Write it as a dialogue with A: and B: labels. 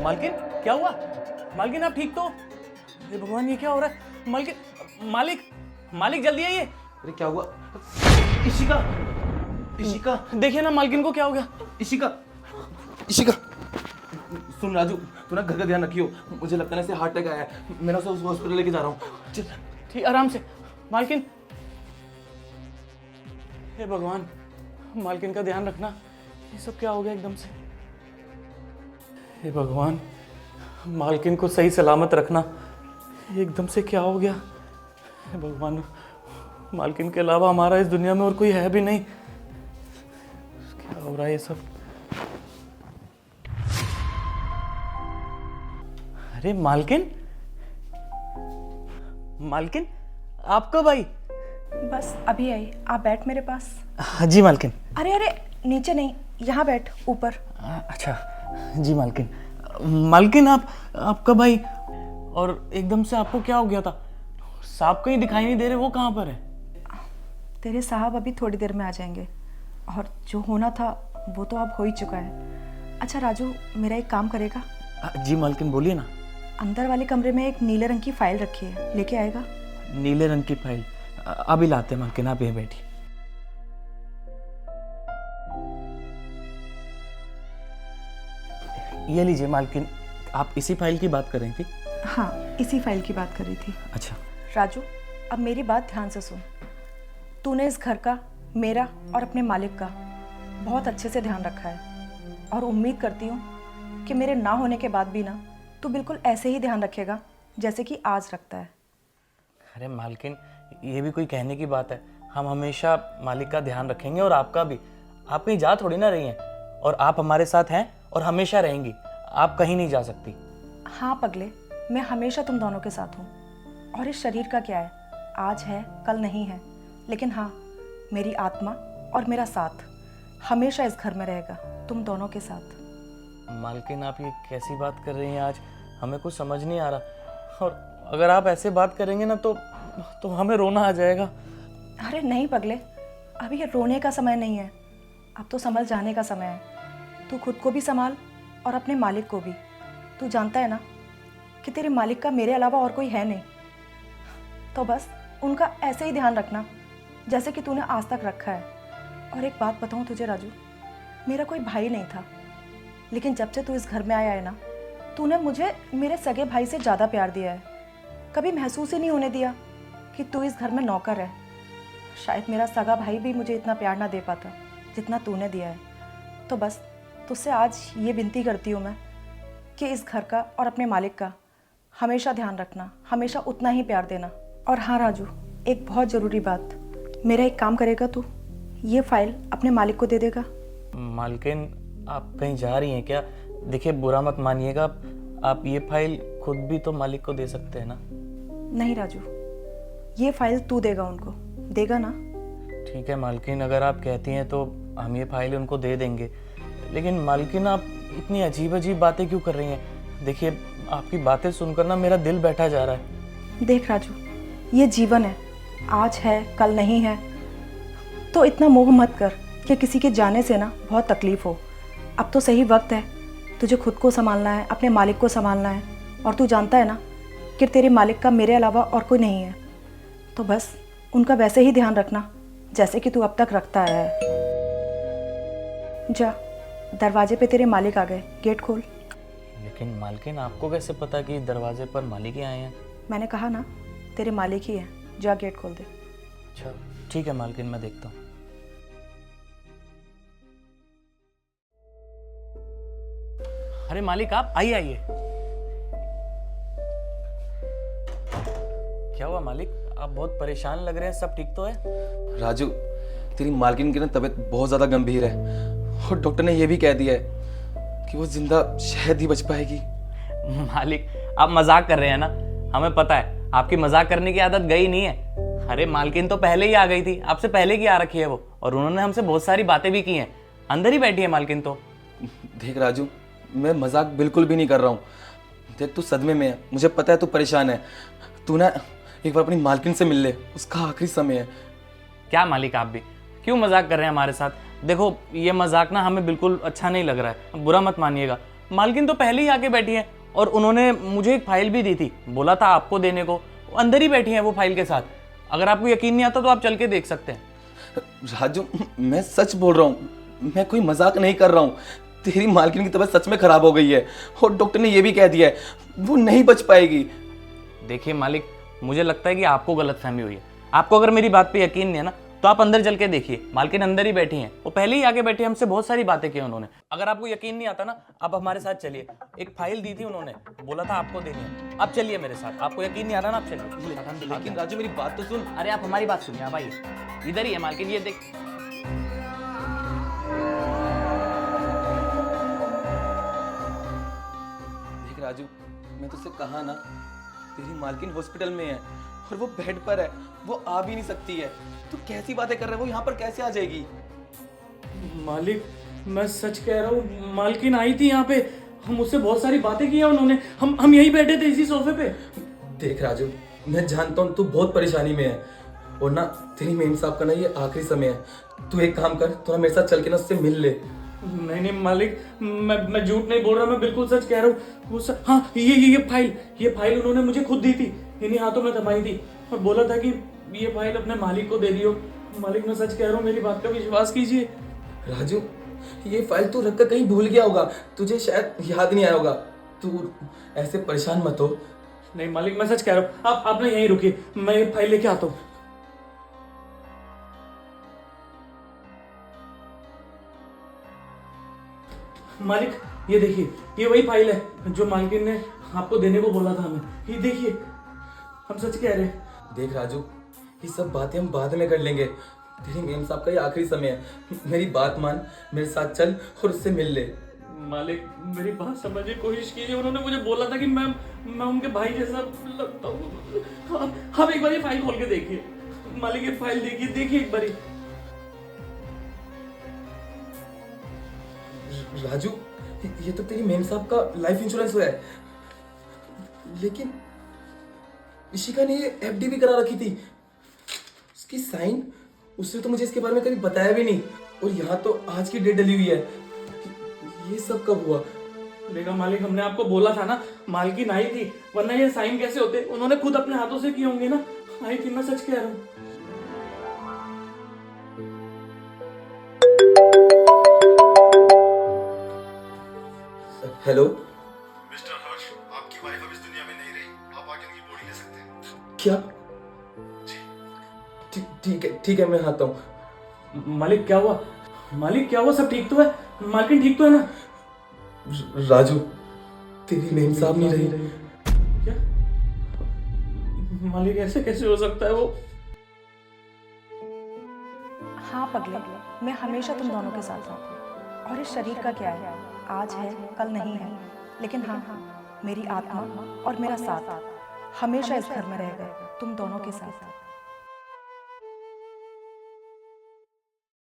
A: मालकिन क्या हुआ? मालकिन आप ठीक तो? हे भगवान, ये क्या हो रहा है? मालकिन, मालिक, मालिक जल्दी आइए।
B: अरे क्या हुआ? इशिका, इशिका,
A: देखिए ना मालकिन को क्या हो गया।
B: इशिका, इशिका, सुन राजू, तू ना घर का ध्यान रखियो। मुझे लगता है इसे हार्ट अटैक आया है। मैं ना उसे हॉस्पिटल लेके जा रहा हूँ। चल
A: ठीक, आराम से। मालकिन, हे भगवान, मालकिन का ध्यान रखना। ये सब क्या हो गया एकदम से? हे भगवान, मालकिन को सही सलामत रखना। एकदम से क्या हो गया? हे भगवान, मालकिन के अलावा हमारा इस दुनिया में और कोई है भी नहीं। क्या हो रहा है ये सब? अरे मालकिन, मालकिन आप कब आई?
C: बस अभी आई। आप बैठ मेरे पास।
A: हाँ जी मालकिन।
C: अरे अरे, नीचे नहीं, यहाँ बैठ, ऊपर।
A: अच्छा जी मालकिन। मालकिन आप कब आई? और एकदम से आपको क्या हो गया था? साहब कहीं दिखाई नहीं दे रहे, वो कहाँ पर है?
C: तेरे साहब अभी थोड़ी देर में आ जाएंगे, और जो होना था वो तो अब हो ही चुका है। अच्छा राजू, मेरा एक काम करेगा?
A: जी मालकिन, बोलिए ना।
C: अंदर वाले कमरे में एक नीले रंग की फाइल रखी है, लेके आएगा?
A: नीले रंग की फाइल अभी लाते मालकिन, आप ये बैठिए। ये लीजिए मालकिन, आप इसी फाइल की बात कर रही थी?
C: हाँ, इसी फाइल की बात कर रही थी।
A: अच्छा
C: राजू, अब मेरी बात ध्यान से सुन। तूने इस घर का, मेरा और अपने मालिक का बहुत अच्छे से ध्यान रखा है, और उम्मीद करती हूँ कि मेरे ना होने के बाद भी ना तू बिल्कुल ऐसे ही ध्यान रखेगा जैसे कि आज रखता है।
A: अरे मालकिन, ये भी कोई कहने की बात है? हम हमेशा मालिक का ध्यान रखेंगे, और आपका भी। आप कहीं जा थोड़ी ना रही हैं, और आप हमारे साथ हैं और हमेशा रहेंगी। आप कहीं नहीं जा सकती।
C: हाँ पगले, मैं हमेशा तुम दोनों के साथ हूँ। और इस शरीर का क्या है, आज है कल नहीं है, लेकिन हाँ, मेरी आत्मा और मेरा साथ हमेशा इस घर में रहेगा, तुम दोनों के साथ।
A: मालकिन, आप ये कैसी बात कर रही हैं? आज हमें कुछ समझ नहीं आ रहा, और अगर आप ऐसे बात करेंगे ना तो हमें रोना आ जाएगा।
C: अरे नहीं पगले, अभी ये रोने का समय नहीं है, अब तो संभल जाने का समय है। तू खुद को भी संभाल और अपने मालिक को भी। तू जानता है ना कि तेरे मालिक का मेरे अलावा और कोई है नहीं, तो बस उनका ऐसे ही ध्यान रखना जैसे कि तूने आज तक रखा है। और एक बात बताऊं तुझे राजू, मेरा कोई भाई नहीं था, लेकिन जब से तू इस घर में आया है ना, तूने मुझे मेरे सगे भाई से ज़्यादा प्यार दिया है। कभी महसूस ही नहीं होने दिया कि तू इस घर में नौकर है। शायद मेरा सगा भाई भी मुझे इतना प्यार ना दे पाता जितना तूने दिया है। तो बस तुझसे आज ये विनती करती हूँ मैं कि इस घर का और अपने मालिक का हमेशा ध्यान रखना, हमेशा उतना ही प्यार देना। और हाँ राजू, एक बहुत ज़रूरी बात, मेरा एक काम करेगा तू? ये फाइल अपने मालिक को दे देगा।
A: मालकिन, आप कहीं जा रही हैं क्या? देखिए, बुरा मत मानिएगा, आप ये फाइल खुद भी तो मालिक को दे सकते हैं ना।
C: नहीं राजू, ये फाइल तू देगा उनको, देगा ना?
A: ठीक है मालकिन, अगर आप कहती हैं तो हम ये फाइल उनको दे देंगे। लेकिन मालकिन, आप इतनी अजीब अजीब बातें क्यों कर रही हैं? देखिए, आपकी बातें सुनकर ना मेरा दिल बैठा जा रहा है।
C: देख राजू, ये जीवन है, आज है कल नहीं है, तो इतना मोह मत कर कि किसी के जाने से ना बहुत तकलीफ हो। अब तो सही वक्त है, तुझे खुद को संभालना है, अपने मालिक को संभालना है। और तू जानता है ना कि तेरे मालिक का मेरे अलावा और कोई नहीं है, तो बस उनका वैसे ही ध्यान रखना जैसे कि तू अब तक रखता आया है। जा, दरवाजे पे तेरे मालिक आ गए, गेट खोल।
A: लेकिन मालकिन, आपको कैसे पता कि दरवाजे पर मालिक ही आए हैं?
C: मैंने कहा ना, तेरे मालिक ही है, जा गेट खोल दे।
A: अच्छा ठीक है मालकिन, मैं देखता हूँ। अरे मालिक, आप आइए आइए। क्या हुआ मालिक, आप बहुत परेशान लग रहे हैं, सब ठीक तो है?
B: राजू, तेरी मालकिन की ना तबीयत बहुत ज़्यादा गंभीर है, और डॉक्टर ने यह भी कह दिया है कि वो जिंदा शायद ही बच पाएगी।
A: मालिक, आप मजाक कर रहे हैं ना? हमें पता है आपकी मजाक करने की आदत गई नहीं है। अरे मालकिन तो पहले ही आ गई थी, आपसे पहले की आ रखी है वो, और उन्होंने हमसे बहुत सारी बातें भी की हैं। अंदर ही बैठी है मालकिन तो।
B: देख राजू, मैं मजाक बिल्कुल भी नहीं कर रहा हूँ। देख, तू सदमे में है, मुझे पता है तू परेशान है। तू ना एक बार अपनी मालकिन से मिल ले, उसका आखिरी समय है।
A: क्या मालिक, आप भी क्यों मजाक कर रहे हैं हमारे साथ? देखो, ये मजाक ना हमें बिल्कुल अच्छा नहीं लग रहा है, बुरा मत मानिएगा। मालकिन तो पहले ही आके बैठी है और उन्होंने मुझे एक फाइल भी दी थी, बोला था आपको देने को। वो अंदर ही बैठी हैं वो फाइल के साथ। अगर आपको यकीन नहीं आता तो आप चल के देख सकते हैं।
B: राजू, मैं सच बोल रहा हूँ, मैं कोई मजाक नहीं कर रहा हूँ। तेरी मालकिन की तबीयत सच में खराब हो गई है और डॉक्टर ने ये भी कह दिया है वो नहीं बच पाएगी।
A: देखिए मालिक, मुझे लगता है कि आपको गलतफहमी हुई है। आपको अगर मेरी बात पे यकीन नहीं है ना तो आप अंदर चल के देखिए, मालकिन अंदर ही बैठी हैं। वो पहले ही आके बैठी हैं, हमसे बहुत सारी बातें की उन्होंने। अगर आपको यकीन नहीं आता ना, आप हमारे साथ चलिए। एक फाइल दी थी उन्होंने, बोला था आपको देनी है। आप चलिए मेरे साथ। आपको यकीन नहीं आ रहा ना, आप चलिए।
B: लेकिन राजू मेरी बात तो सुन।
A: अरे आप हमारी बात सुनिए, आप आइए। इधर ही है मालकिन, ये देख।
B: देख राजू, मैं तुझसे कहा ना, तेरी मालकिन हॉस्पिटल में है और वो बेड पर है, वो आ भी नहीं सकती है। तू कैसी बातें कर रहा है, वो यहाँ पर कैसे आ जाएगी?
A: मालिक, मैं सच कह रहा हूँ, मालकिन आई थी यहाँ पे। हम उससे बहुत सारी बातें की हैं उन्होंने। हम यहीं बैठे थे इसी सोफे पे।
B: देख राजू, मैं जानता हूँ तू बहुत परेशानी में है और ना तेरी मेम साहब का ना ये आखिरी समय है। तू एक काम कर, थोड़ा मेरे साथ चल के ना उससे मिल ले।
A: नहीं नहीं मालिक, मैं झूठ नहीं बोल रहा, मैं बिल्कुल सच कह रहा हूँ। हाँ, ये फाइल उन्होंने मुझे खुद दी थी, इन्हीं हाथों में थमाई थी और बोला था कि ये फाइल अपने मालिक को दे दियो। मालिक, मैं सच कह रहा हूँ, मेरी बात का विश्वास कीजिए।
B: राजू, ये फाइल तू रख कर कहीं भूल गया होगा, तुझे शायद याद नहीं आया होगा। तू ऐसे परेशान मत हो।
A: नहीं मालिक, मैं सच कह रहा हूँ। आप ना यहीं रुकिए, मैं ये फाइल लेके आता हूँ। मालिक, ये देखिए, ये वही फाइल है जो मालकिन ने आपको देने को बोला था हमें। ये देखिए, हम सच कह रहे हैं।
B: देख राजू, ये सब बातें हम बाद में कर लेंगे। तेरी मेम साहब का ये आखिरी समय है, मेरी बात मान, मेरे साथ चल और उससे मिल ले।
A: मालिक, मेरी बात समझने की कोशिश कीजिए। उन्होंने मुझे बोला था कि मैं उनके भाई जैसा लगता हूँ। आप एक बार ये फाइल खोल के देखिए। मालिक, ये फाइल देखिए एक बार।
B: राजू, ये तो तेरी मेम साहब का लाइफ इंश्योरेंस हुआ है, लेकिन इशिका ने ये एफडी भी करा रखी थी। इसकी साइन, उसने तो मुझे इसके बारे में कभी बताया भी नहीं और यहाँ तो आज की डेट डली हुई है। ये सब कब हुआ?
A: देखा मालिक, हमने आपको बोला था ना, मालकिन आई थी, वरना ये साइन कैसे होते? उन्होंने खुद अपने हाथों से किए होंगे ना। आई थी, मैं सच कह रहा हूँ।
B: हेलो
D: मिस्टर हर्ष, आपकी वाइफ अब इस दुनिया में नहीं रही। आप आके उनकी बॉडी ले सकते हैं।
B: क्या?
D: जी।
B: ठीक है, मैं आता हूँ।
A: मालिक, क्या हुआ? मालिक, क्या हुआ? सब ठीक तो है? मालकिन ठीक तो है ना?
B: राजू, तेरी मेम साहब नहीं रही।
A: क्या? मालिक, ऐसे कैसे हो सकता है? वो
C: हाँ पगले, मैं हमेशा तुम दोनों के साथ हूँ। और इस शरीर का क्या है, आज है कल नहीं है, लेकिन हाँ, मेरी आत्मा और मेरा साथ हमेशा इस घर में रहेगा, तुम दोनों के साथ।